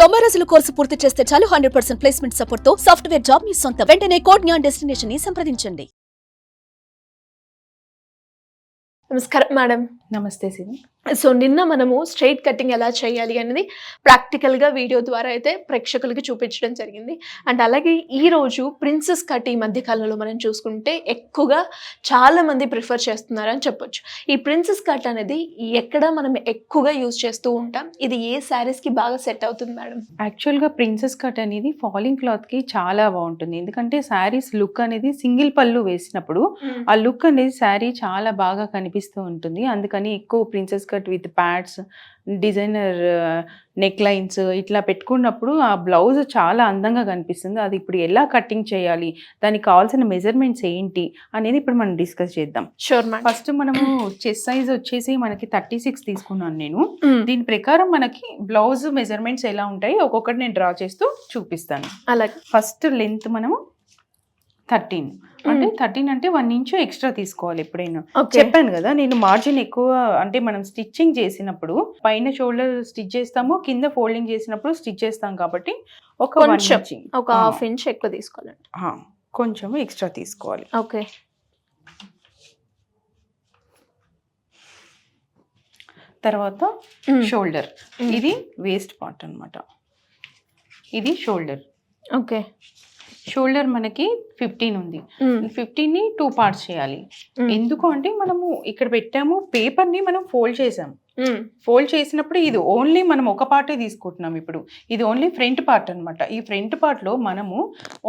90 రోజుల కోర్సు పూర్తి చేస్తే చాలు 100% ప్లేస్మెంట్ సపోర్ట్ తో సాఫ్ట్వేర్ జాబ్ మీ సొంతం. వెంటనే కోడ్ జ్ఞాన్ డెస్టినేషన్ ని సంప్రదించండి. నమస్కారం మేడం. నమస్తే సిరి. సో నిన్న మనము స్ట్రైట్ కటింగ్ ఎలా చేయాలి అనేది ప్రాక్టికల్గా వీడియో ద్వారా అయితే ప్రేక్షకులకి చూపించడం జరిగింది. అండ్ అలాగే ఈరోజు ప్రిన్సెస్ కట్ ఈ మధ్య కాలంలో మనం చూసుకుంటే ఎక్కువగా చాలామంది ప్రిఫర్ చేస్తున్నారని చెప్పొచ్చు. ఈ ప్రిన్సెస్ కట్ అనేది ఎక్కడ మనం ఎక్కువగా యూజ్ చేస్తూ ఉంటాం, ఇది ఏ శారీస్కి బాగా సెట్ అవుతుంది మేడం? యాక్చువల్గా ప్రిన్సెస్ కట్ అనేది ఫాలింగ్ క్లాత్కి చాలా బాగుంటుంది. ఎందుకంటే శారీస్ లుక్ అనేది సింగిల్ పళ్ళు వేసినప్పుడు ఆ లుక్ అనేది శారీ చాలా బాగా కనిపిస్తూ ఉంటుంది. అందుకని ఎక్కువ princess cut with pods, designer neck lines ఇట్లా పెట్టుకున్నప్పుడు ఆ బ్లౌజ్ చాలా అందంగా కనిపిస్తుంది. అది ఇప్పుడు ఎలా కటింగ్ చేయాలి, దానికి కావాల్సిన మెజర్మెంట్స్ ఏంటి అనేది ఇప్పుడు మనం డిస్కస్ చేద్దాం. Sure madam. ఫస్ట్ మనము చెస్ట్ సైజ్ వచ్చేసి మనకి 36 తీసుకున్నాను నేను. దీని ప్రకారం మనకి బ్లౌజ్ మెజర్మెంట్స్ ఎలా ఉంటాయి ఒక్కొక్కటి నేను డ్రా చేస్తూ చూపిస్తాను. అలాగే ఫస్ట్ లెంత్ మనము 13 అంటే 13 అంటే 1 ఇంచ్ ఎక్స్ట్రా తీసుకోవాలి. ఎప్పుడైనా చెప్పాను కదా నేను మార్జిన్ ఎక్కువ అంటే మనం స్టిచ్చింగ్ చేసినప్పుడు పైన షోల్డర్ స్టిచ్ చేస్తాము, కింద ఫోల్డింగ్ చేసినప్పుడు స్టిచ్ చేస్తాం కాబట్టి ఒక హాఫ్ ఇంచ్ ఎక్కువ తీసుకోవాలండి, కొంచెం ఎక్స్ట్రా తీసుకోవాలి. ఓకే. తర్వాత షోల్డర్, ఇది వేస్ట్ పార్ట్ అన్నమాట. ఇది షోల్డర్. ఓకే. షోల్డర్ మనకి 15 ఉంది. 15ని 2 పార్ట్స్ చేయాలి. ఎందుకు అంటే మనము ఇక్కడ పెట్టాము, పేపర్ని మనం ఫోల్డ్ చేసాం. ఫోల్డ్ చేసినప్పుడు ఇది ఓన్లీ మనం ఒక పార్టే తీసుకుంటున్నాం. ఇప్పుడు ఇది ఓన్లీ ఫ్రంట్ పార్ట్ అనమాట. ఈ ఫ్రంట్ పార్ట్లో మనము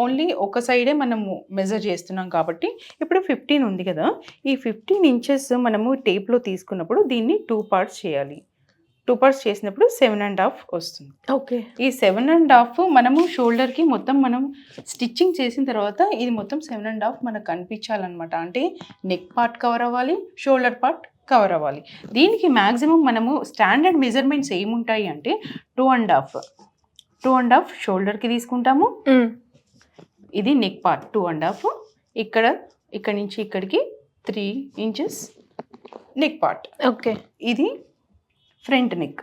ఓన్లీ ఒక సైడే మనము మెజర్ చేస్తున్నాం కాబట్టి ఇప్పుడు 15 ఉంది కదా, ఈ 15 ఇంచెస్ మనము టేప్లో తీసుకున్నప్పుడు దీన్ని 2 పార్ట్స్ చేయాలి. 2 పార్ట్స్ చేసినప్పుడు 7.5 వస్తుంది. ఓకే. ఈ 7.5 మనము షోల్డర్కి మొత్తం మనం స్టిచ్చింగ్ చేసిన తర్వాత ఇది మొత్తం 7.5 మనకు కనిపించాలన్నమాట. అంటే నెక్ పార్ట్ కవర్ అవ్వాలి, షోల్డర్ పార్ట్ కవర్ అవ్వాలి. దీనికి మ్యాక్సిమం మనము స్టాండర్డ్ మెజర్మెంట్స్ ఏముంటాయి అంటే 2.5 షోల్డర్కి తీసుకుంటాము. ఇది నెక్ పార్ట్ 2.5, ఇక్కడ నుంచి ఇక్కడికి 3 ఇంచెస్ నెక్ పార్ట్. ఓకే. ఇది ఫ్రంట్ నెక్,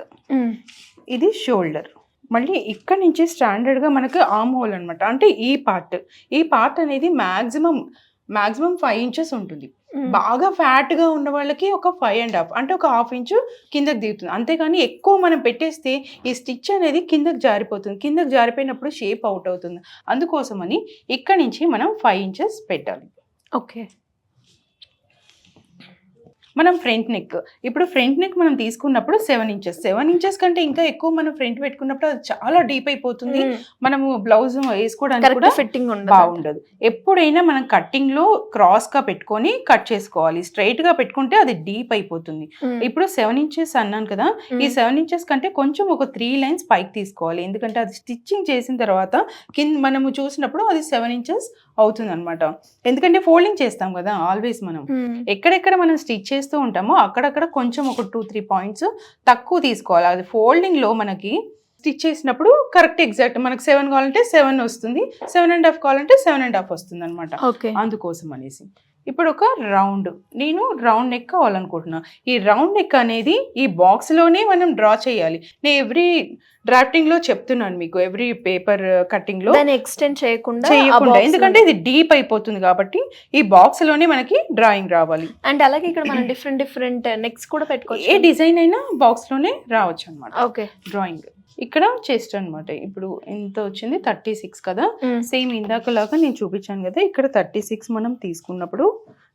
ఇది షోల్డర్. మళ్ళీ ఇక్కడ నుంచి స్టాండర్డ్గా మనకు ఆర్మ్ హోల్ అనమాట. అంటే ఈ పార్ట్ అనేది మ్యాక్సిమం 5 ఇంచెస్ ఉంటుంది. బాగా ఫ్యాట్గా ఉన్న వాళ్ళకి ఒక 5.5 అంటే ఒక హాఫ్ ఇంచు కిందకి దిగుతుంది. అంతేగాని ఎక్కువ మనం పెట్టేస్తే ఈ స్టిచ్ అనేది కిందకి జారిపోతుంది. కిందకి జారిపోయినప్పుడు షేప్ అవుట్ అవుతుంది. అందుకోసమని ఇక్కడ నుంచి మనం 5 ఇంచెస్ పెట్టాలి. ఓకే. మనం ఫ్రంట్ నెక్, ఇప్పుడు ఫ్రంట్ నెక్ మనం తీసుకున్నప్పుడు 7 ఇంచెస్ కంటే ఇంకా ఎక్కువ మనం ఫ్రంట్ పెట్టుకున్నప్పుడు అది చాలా డీప్ అయిపోతుంది. మనము బ్లౌజ్ వేసుకోవడానికి కూడా ఫిట్టింగ్ బాగుండదు. ఎప్పుడైనా మనం కట్టింగ్ లో క్రాస్ గా పెట్టుకొని కట్ చేసుకోవాలి. స్ట్రైట్ గా పెట్టుకుంటే అది డీప్ అయిపోతుంది. ఇప్పుడు 7 ఇంచెస్ అన్నాను కదా, ఈ 7 ఇంచెస్ కంటే కొంచెం ఒక 3 లైన్స్ పైకి తీసుకోవాలి. ఎందుకంటే అది స్టిచ్చింగ్ చేసిన తర్వాత కింద మనము చూసినప్పుడు అది 7 ఇంచెస్ అవుతుంది అనమాట. ఎందుకంటే ఫోల్డింగ్ చేస్తాం కదా ఆల్వేస్, మనం ఎక్కడెక్కడ మనం స్టిచ్ చేస్తూ ఉంటామో అక్కడక్కడ కొంచెం ఒక 2-3 పాయింట్స్ తక్కువ తీసుకోవాలి. అది ఫోల్డింగ్ లో మనకి స్టిచ్ చేసినప్పుడు కరెక్ట్ ఎగ్జాక్ట్ మనకు 7 కావాలంటే 7 వస్తుంది, 7.5 కావాలంటే 7.5 వస్తుంది అనమాట. అందుకోసం అనేసి ఇప్పుడు ఒక నేను రౌండ్ నెక్ కావాలనుకుంటున్నా. ఈ రౌండ్ నెక్ అనేది ఈ బాక్స్ లోనే మనం డ్రా చేయాలి. నేను ఎవ్రీ డ్రాఫ్టింగ్ లో చెప్తున్నాను మీకు, ఎవ్రీ పేపర్ కటింగ్ లో ఎక్స్టెండ్ చేయకుండా, ఎందుకంటే ఇది డీప్ అయిపోతుంది కాబట్టి ఈ బాక్స్ లోనే మనకి డ్రాయింగ్ రావాలి. అండ్ అలాగే ఇక్కడ మనం డిఫరెంట్ నెక్స్ కూడా పెట్టుకోవచ్చు. ఏ డిజైన్ అయినా బాక్స్ లోనే రావచ్చు అనమాట. ఓకే. డ్రాయింగ్ ఇక్కడ చెస్ట్ అనమాట. ఇప్పుడు ఎంత వచ్చింది 36 కదా, సేమ్ ఇందాకలాగా నేను చూపించాను కదా, ఇక్కడ 36 మనం తీసుకున్నప్పుడు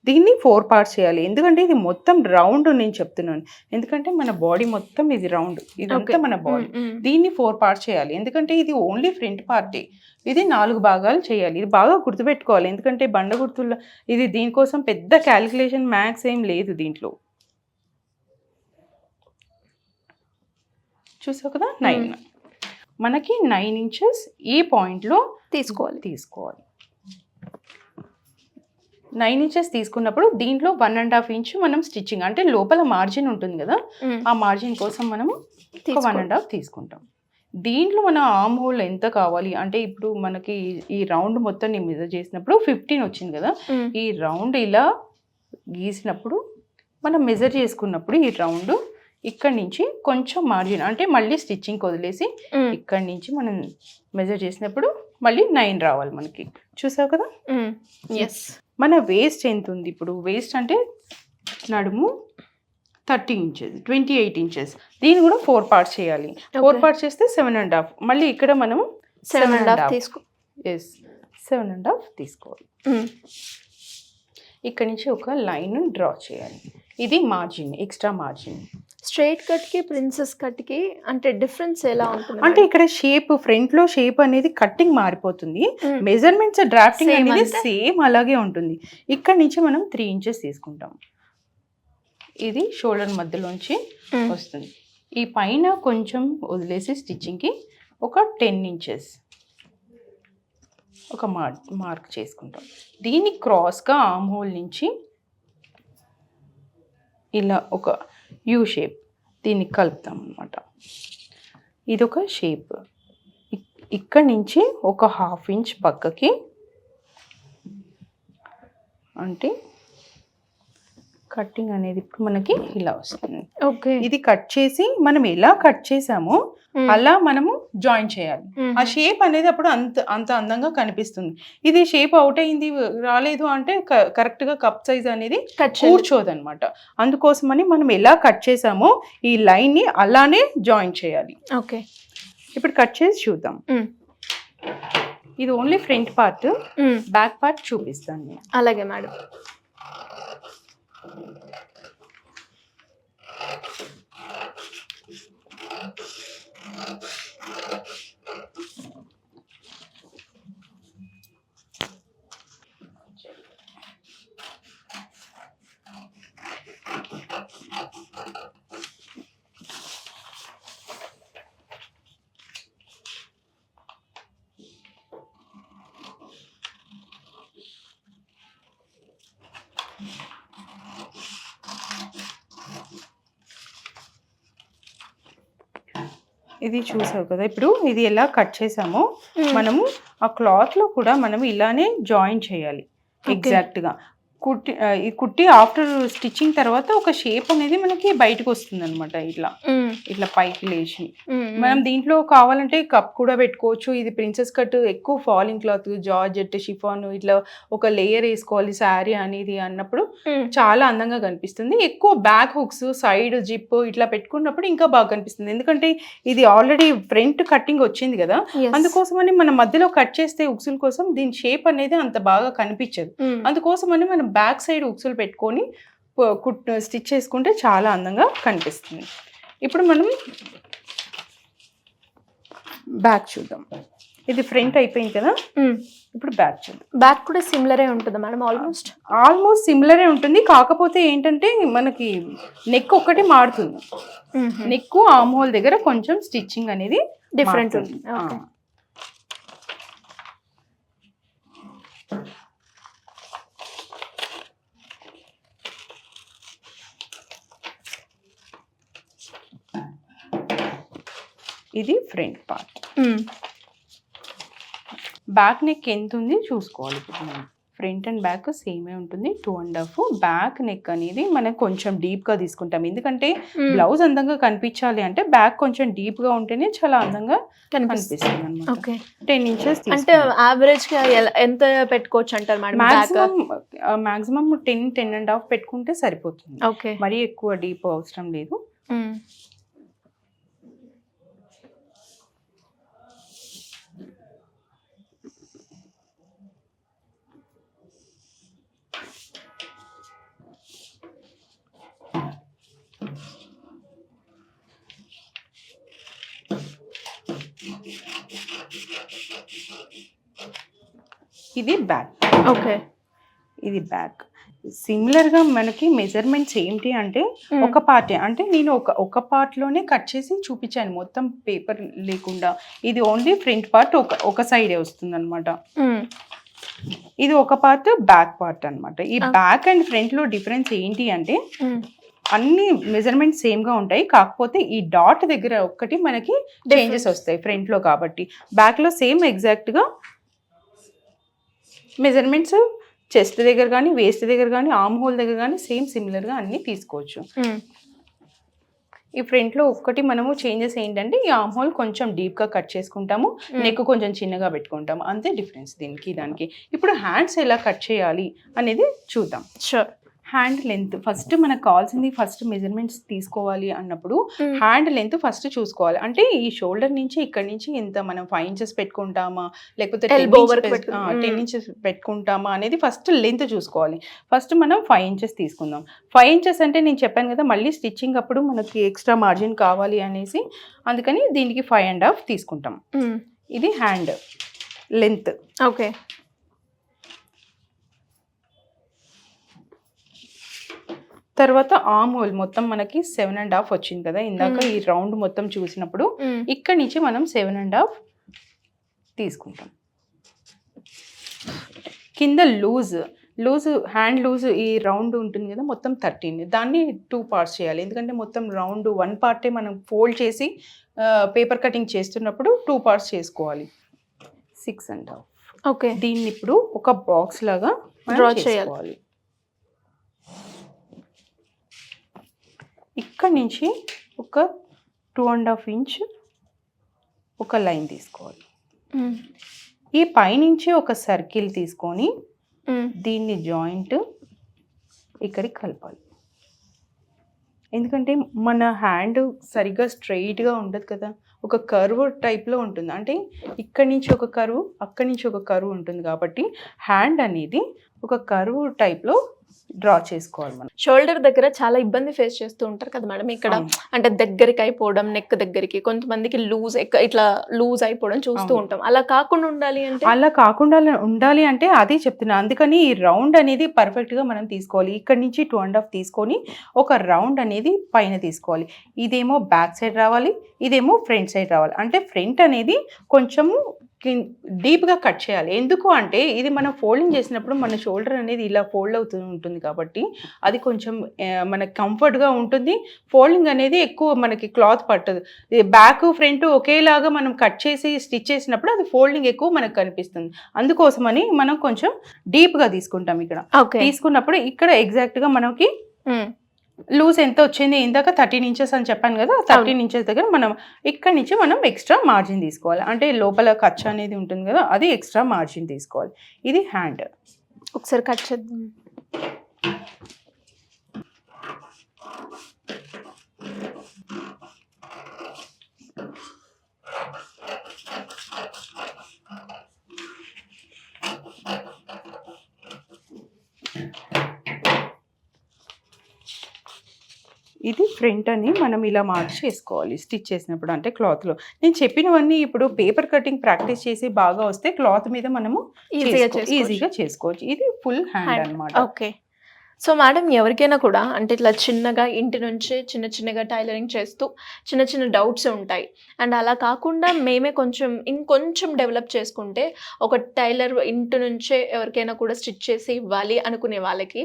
దీన్ని 4 పార్ట్స్ చేయాలి. ఎందుకంటే ఇది మొత్తం రౌండ్ నేను చెప్తున్నాను. ఎందుకంటే మన బాడీ మొత్తం ఇది రౌండ్, ఇదంతా మన బాడీ. దీన్ని 4 పార్ట్స్ చేయాలి. ఎందుకంటే ఇది ఓన్లీ ఫ్రంట్ పార్టీ. ఇది 4 భాగాలు చేయాలి. ఇది బాగా గుర్తుపెట్టుకోవాలి. ఎందుకంటే బండ గుర్తుల్లో ఇది దీనికోసం పెద్ద క్యాలిక్యులేషన్ మ్యాథ్స్ ఏం లేదు దీంట్లో. చూసావు కదా, 9 మనకి 9 ఇంచెస్ ఈ పాయింట్లో తీసుకోవాలి. 9 ఇంచెస్ తీసుకున్నప్పుడు దీంట్లో 1.5 ఇంచ్ మనం స్టిచ్చింగ్ అంటే లోపల మార్జిన్ ఉంటుంది కదా, ఆ మార్జిన్ కోసం మనము 1.5 తీసుకుంటాం. దీంట్లో మన ఆర్మ్ హోల్ ఎంత కావాలి అంటే ఇప్పుడు మనకి ఈ రౌండ్ మొత్తం నేను మెజర్ చేసినప్పుడు 15 వచ్చింది కదా, ఈ రౌండ్ ఇలా గీసినప్పుడు మనం మెజర్ చేసుకున్నప్పుడు ఈ రౌండ్ ఇక్కడి నుంచి కొంచెం మార్జిన్ అంటే మళ్ళీ స్టిచ్చింగ్ వదిలేసి ఇక్కడి నుంచి మనం మెజర్ చేసినప్పుడు మళ్ళీ 9 రావాలి మనకి. చూసావు కదా. ఎస్. మన వేస్ట్ ఎంత ఉంది ఇప్పుడు? వేస్ట్ అంటే నడుము 30 ఇంచెస్, 28 ఇంచెస్. దీన్ని కూడా 4 పార్ట్స్ చేయాలి. 4 పార్ట్స్ చేస్తే 7.5. మళ్ళీ ఇక్కడ మనం 7.5 తీసుకో. ఎస్, 7.5 తీసుకోవాలి. ఇక్కడ నుంచి ఒక లైన్ డ్రా చేయాలి. ఇది margin, extra margin. Straight cut కి ప్రిన్సెస్ కట్ కి అంటే డిఫరెన్స్ ఎలా ఉంటుంది? అంటే ఇక్కడ షేప్, ఫ్రంట్ లో షేప్ అనేది కట్టింగ్ మారిపోతుంది, మెజర్మెంట్స్ డ్రాఫ్టింగ్ అనేది సేమ్ అలాగే ఉంటుంది. ఇక్కడ నుంచి మనం 3 ఇంచెస్ తీసుకుంటాం. ఇది షోల్డర్ మధ్యలోంచి వస్తుంది. ఈ పైన కొంచెం వదిలేసి స్టిచ్చింగ్కి ఒక 10 ఇంచెస్ ఒక మార్క్ చేసుకుంటాం. దీన్ని క్రాస్గా ఆర్మ్ హోల్ నుంచి ఇలా ఒక యూ షేప్ దీన్ని కలుపుతాం అన్నమాట. ఇది ఒక షేప్. ఇక్కడ నుంచి ఒక 1/2 ఇంచ్ పక్కకి, అంటే కట్టింగ్ అనేది ఇప్పుడు మనకి ఇలా వస్తుంది. ఓకే. ఇది కట్ చేసి మనం ఎలా కట్ చేసామో అలా మనము జాయిన్ చేయాలి. ఆ షేప్ అనేది అప్పుడు అంత అందంగా కనిపిస్తుంది. ఇది షేప్ అవుట్ అయింది రాలేదు అంటే కరెక్ట్ గా కప్ సైజ్ అనేది కూర్చోదు అనమాట. అందుకోసమని మనం ఎలా కట్ చేసామో ఈ లైన్ ని అలానే జాయిన్ చేయాలి. ఓకే. ఇప్పుడు కట్ చేసి చూద్దాం. ఇది only front part, back part చూపిస్తాను నేను. అలాగే మేడం. ఇది చూసావు కదా. ఇప్పుడు ఇది ఎలా కట్ చేసామో మనము ఆ క్లాత్ లో కూడా మనం ఇలానే జాయిన్ చేయాలి ఎగ్జాక్ట్ గా. కుట్టి ఆఫ్టర్ స్టిచ్చింగ్ తర్వాత ఒక షేప్ అనేది మనకి బయటకు వస్తుంది అనమాట. ఇట్లా పైకి లేచి మనం దీంట్లో కావాలంటే కప్ కూడా పెట్టుకోవచ్చు. ఇది ప్రిన్సెస్ కట్ ఎక్కువ ఫాలింగ్ క్లాత్, జార్జెట్, షిఫాన్ ఇట్లా ఒక లేయర్ వేసుకోవాలి శారీ అనేది అన్నప్పుడు చాలా అందంగా కనిపిస్తుంది. ఎక్కువ బ్యాక్ హుక్స్, సైడ్ జిప్ ఇట్లా పెట్టుకున్నప్పుడు ఇంకా బాగా కనిపిస్తుంది. ఎందుకంటే ఇది ఆల్రెడీ ఫ్రంట్ కట్టింగ్ వచ్చింది కదా, అందుకోసమని మనం మధ్యలో కట్ చేస్తే ఉక్సుల కోసం దీని షేప్ అనేది అంత బాగా కనిపించదు. అందుకోసమని మనం బ్యాక్ సైడ్ ఉక్సులు పెట్టుకొని స్టిచ్ చేసుకుంటే చాలా అందంగా కనిపిస్తుంది. ఇప్పుడు మనం బ్యాక్ చూద్దాం. ఇది ఫ్రంట్ అయిపోయింది కదా, ఇప్పుడు బ్యాక్ చూద్దాం. బ్యాక్ కూడా సిమిలరే ఉంటుందా మేడం? ఆల్మోస్ట్ సిమిలరే ఉంటుంది. కాకపోతే ఏంటంటే మనకి నెక్ ఒక్కటి మారుతుంది. నెక్ ఆర్మ్ హోల్ దగ్గర కొంచెం స్టిచ్చింగ్ అనేది డిఫరెంట్ ఉంది. ఇది ఫ్రంట్ పార్ట్. బ్యాక్ నెక్ ఎంత ఉంది చూసుకోవాలి. ఇప్పుడు మనం ఫ్రంట్ అండ్ బ్యాక్ సేమే ఉంటుంది, 2.5. బ్యాక్ నెక్ అనేది మనం కొంచెం డీప్ గా తీసుకుంటాం. ఎందుకంటే బ్లౌజ్ అందంగా కనిపించాలి అంటే బ్యాక్ కొంచెం డీప్ గా ఉంటేనే చాలా అందంగా కనిపిస్తుంది అన్నమాట. 10 ఇంచెస్ అంటే యావరేజ్ గా ఎంత పెట్టుకోవచ్చు అంటారు మేడం? మాక్సిమం 10.5 పెట్టుకుంటే సరిపోతుంది. మరీ ఎక్కువ డీప్ అవసరం లేదు. ఇది బ్యాక్. ఓకే. ఇది బ్యాక్. సిమిలర్ గా మనకి మెజర్మెంట్స్ ఏంటి అంటే ఒక పార్టే, అంటే నేను ఒక పార్ట్ లోనే కట్ చేసి చూపించాను మొత్తం పేపర్ లేకుండా. ఇది ఓన్లీ ఫ్రంట్ పార్ట్ ఒక సైడే వస్తుంది అనమాట. ఇది ఒక పార్ట్ బ్యాక్ పార్ట్ అనమాట. ఈ బ్యాక్ అండ్ ఫ్రంట్ లో డిఫరెన్స్ ఏంటి అంటే అన్ని మెజర్మెంట్స్ సేమ్ గా ఉంటాయి, కాకపోతే ఈ డాట్ దగ్గర ఒక్కటి మనకి చేంజెస్ వస్తాయి ఫ్రంట్ లో కాబట్టి. బ్యాక్ లో సేమ్ ఎగ్జాక్ట్ గా మెజర్మెంట్స్ చెస్ట్ దగ్గర కానీ, వేస్ట్ దగ్గర కానీ, ఆర్మ్ హోల్ దగ్గర కానీ సేమ్ సిమిలర్ గా అన్ని తీసుకోవచ్చు. ఈ ఫ్రంట్లో ఒక్కటి మనము చేంజెస్ ఏంటంటే ఈ ఆర్మ్ హోల్ కొంచెం డీప్గా కట్ చేసుకుంటాము, నెక్ కొంచెం చిన్నగా పెట్టుకుంటాము, అంతే డిఫరెన్స్ దీనికి దానికి. ఇప్పుడు హ్యాండ్స్ ఎలా కట్ చేయాలి అనేది చూద్దాం. షూర్. హ్యాండ్ లెంత్ ఫస్ట్ మనకు కావాల్సింది, ఫస్ట్ మెజర్మెంట్స్ తీసుకోవాలి అన్నప్పుడు హ్యాండ్ లెంత్ ఫస్ట్ చూసుకోవాలి. అంటే ఈ షోల్డర్ నుంచి ఇక్కడ నుంచి ఎంత మనం 5 ఇంచెస్ పెట్టుకుంటామా లేకపోతే 10 ఇంచెస్ పెట్టుకుంటామా అనేది ఫస్ట్ లెంత్ చూసుకోవాలి. ఫస్ట్ మనం 5 ఇంచెస్ తీసుకుందాం. 5 ఇంచెస్ అంటే నేను చెప్పాను కదా మళ్ళీ స్టిచ్చింగ్ అప్పుడు మనకి ఎక్స్ట్రా మార్జిన్ కావాలి అనేసి, అందుకని దీనికి 5.5 తీసుకుంటాం. ఇది హ్యాండ్ లెంత్. ఓకే. తర్వాత ఆర్మ్ హోల్ మొత్తం మనకి 7.5 వచ్చింది కదా ఇందాక, ఈ రౌండ్ మొత్తం చూసినప్పుడు ఇక్కడ నుంచి మనం 7.5 తీసుకుంటాం. కింద లూజ్ హ్యాండ్ లూజ్ ఈ రౌండ్ ఉంటుంది కదా మొత్తం 13, దాన్ని 2 పార్ట్స్ చేయాలి. ఎందుకంటే మొత్తం రౌండ్ 1 పార్టే మనం ఫోల్డ్ చేసి పేపర్ కటింగ్ చేస్తున్నప్పుడు 2 పార్ట్స్ చేసుకోవాలి. 6.5. ఓకే. దీన్ని ఇప్పుడు ఒక బాక్స్ లాగా డ్రా చేయాలి. ఇక్కడ నుంచి ఒక 2.5 ఇంచ్ ఒక లైన్ తీసుకోవాలి. ఈ పైనుంచి ఒక సర్కిల్ తీసుకొని దీన్ని జాయింట్ ఇక్కడికి కలపాలి. ఎందుకంటే మన హ్యాండ్ సరిగ్గా స్ట్రైట్గా ఉండదు కదా, ఒక కర్వ్ టైప్లో ఉంటుంది. అంటే ఇక్కడి నుంచి ఒక కర్వ్, అక్కడి నుంచి ఒక కర్వ్ ఉంటుంది కాబట్టి హ్యాండ్ అనేది ఒక కర్వ్ టైప్లో డ్రా చేసుకోవాలి. మనం షోల్డర్ దగ్గర చాలా ఇబ్బంది ఫేస్ చేస్తూ ఉంటారు కదా మేడం ఇక్కడ, అంటే దగ్గరికి అయిపోవడం, నెక్ దగ్గరికి, కొంతమందికి ఇట్లా లూజ్ అయిపోవడం చూస్తూ ఉంటాం. అలా కాకుండా ఉండాలి అంటే అదే చెప్తున్నా. అందుకని ఈ రౌండ్ అనేది పర్ఫెక్ట్ గా మనం తీసుకోవాలి. ఇక్కడ నుంచి 2.5 తీసుకొని ఒక రౌండ్ అనేది పైన తీసుకోవాలి. ఇదేమో బ్యాక్ సైడ్ రావాలి, ఇదేమో ఫ్రంట్ సైడ్ రావాలి. అంటే ఫ్రంట్ అనేది కొంచెము డీప్గా కట్ చేయాలి. ఎందుకు అంటే ఇది మనం ఫోల్డింగ్ చేసినప్పుడు మన షోల్డర్ అనేది ఇలా ఫోల్డ్ అవుతూ ఉంటుంది కాబట్టి అది కొంచెం మనకి కంఫర్ట్గా ఉంటుంది. ఫోల్డింగ్ అనేది ఎక్కువ మనకి క్లాత్ పట్టదు. బ్యాక్ ఫ్రంట్ ఒకేలాగా మనం కట్ చేసి స్టిచ్ చేసినప్పుడు అది ఫోల్డింగ్ ఎక్కువ మనకు కనిపిస్తుంది. అందుకోసమని మనం కొంచెం డీప్గా తీసుకుంటాం. ఇక్కడ తీసుకున్నప్పుడు ఇక్కడ ఎగ్జాక్ట్గా మనకి లూజ్ ఎంత వచ్చింది, ఇందాక 13 ఇంచెస్ అని చెప్పాను కదా, 13 ఇంచెస్ దగ్గర మనం ఇక్కడ నుంచి మనం ఎక్స్ట్రా మార్జిన్ తీసుకోవాలి. అంటే లోపల ఖర్చు అనేది ఉంటుంది కదా, అది ఎక్స్ట్రా మార్జిన్ తీసుకోవాలి. ఇది హ్యాండ్. ఒకసారి కట్ చేద్దాం. ఇది ఫ్రంట్ అని మనం ఇలా మార్క్ చేసుకోవాలి స్టిచ్ చేసినప్పుడు. అంటే క్లాత్లో నేను చెప్పినవన్నీ ఇప్పుడు పేపర్ కటింగ్ ప్రాక్టీస్ చేసి బాగా వస్తే క్లాత్ మీద మనము ఈజీగా చేసుకోవచ్చు. ఇది ఫుల్ హ్యాండ్ అన్నమాట. ఓకే. సో మేడం ఎవరికైనా కూడా అంటే ఇట్లా చిన్నగా ఇంటి నుంచే చిన్నగా టైలరింగ్ చేస్తూ చిన్న డౌట్స్ ఉంటాయి. అండ్ అలా కాకుండా మేమే ఇంకొంచెం డెవలప్ చేసుకుంటే ఒక టైలర్ ఇంటి నుంచే ఎవరికైనా కూడా స్టిచ్ చేసి ఇవ్వాలి అనుకునే వాళ్ళకి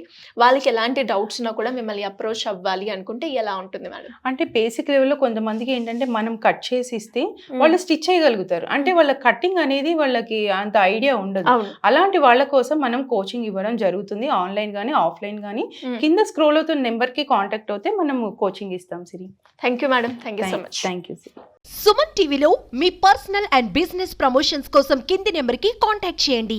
ఎలాంటి డౌట్స్ ఉన్నా కూడా మిమ్మల్ని అప్రోచ్ అవ్వాలి అనుకుంటే ఎలా ఉంటుంది మేడం? అంటే బేసిక్ లెవెల్లో కొంతమందికి ఏంటంటే మనం కట్ చేసి ఇస్తే వాళ్ళు స్టిచ్ చేయగలుగుతారు. అంటే వాళ్ళ కటింగ్ అనేది వాళ్ళకి అంత ఐడియా ఉండదు. అలాంటి వాళ్ళ కోసం మనం కోచింగ్ ఇవ్వడం జరుగుతుంది. ఆన్లైన్ కానీ ఆఫ్లైన్ కానీ కింద స్క్రోల్ అవుతున్న నెంబర్ కి కాంటాక్ట్ అవుతే మనం కోచింగ్ ఇస్తాం. Siri, thank you madam. Thank you so much. Thank you. Suman టీవీలో మీ పర్సనల్ అండ్ బిజినెస్ ప్రమోషన్స్ కోసం కింది నెంబర్ కి కాంటాక్ట్ చేయండి.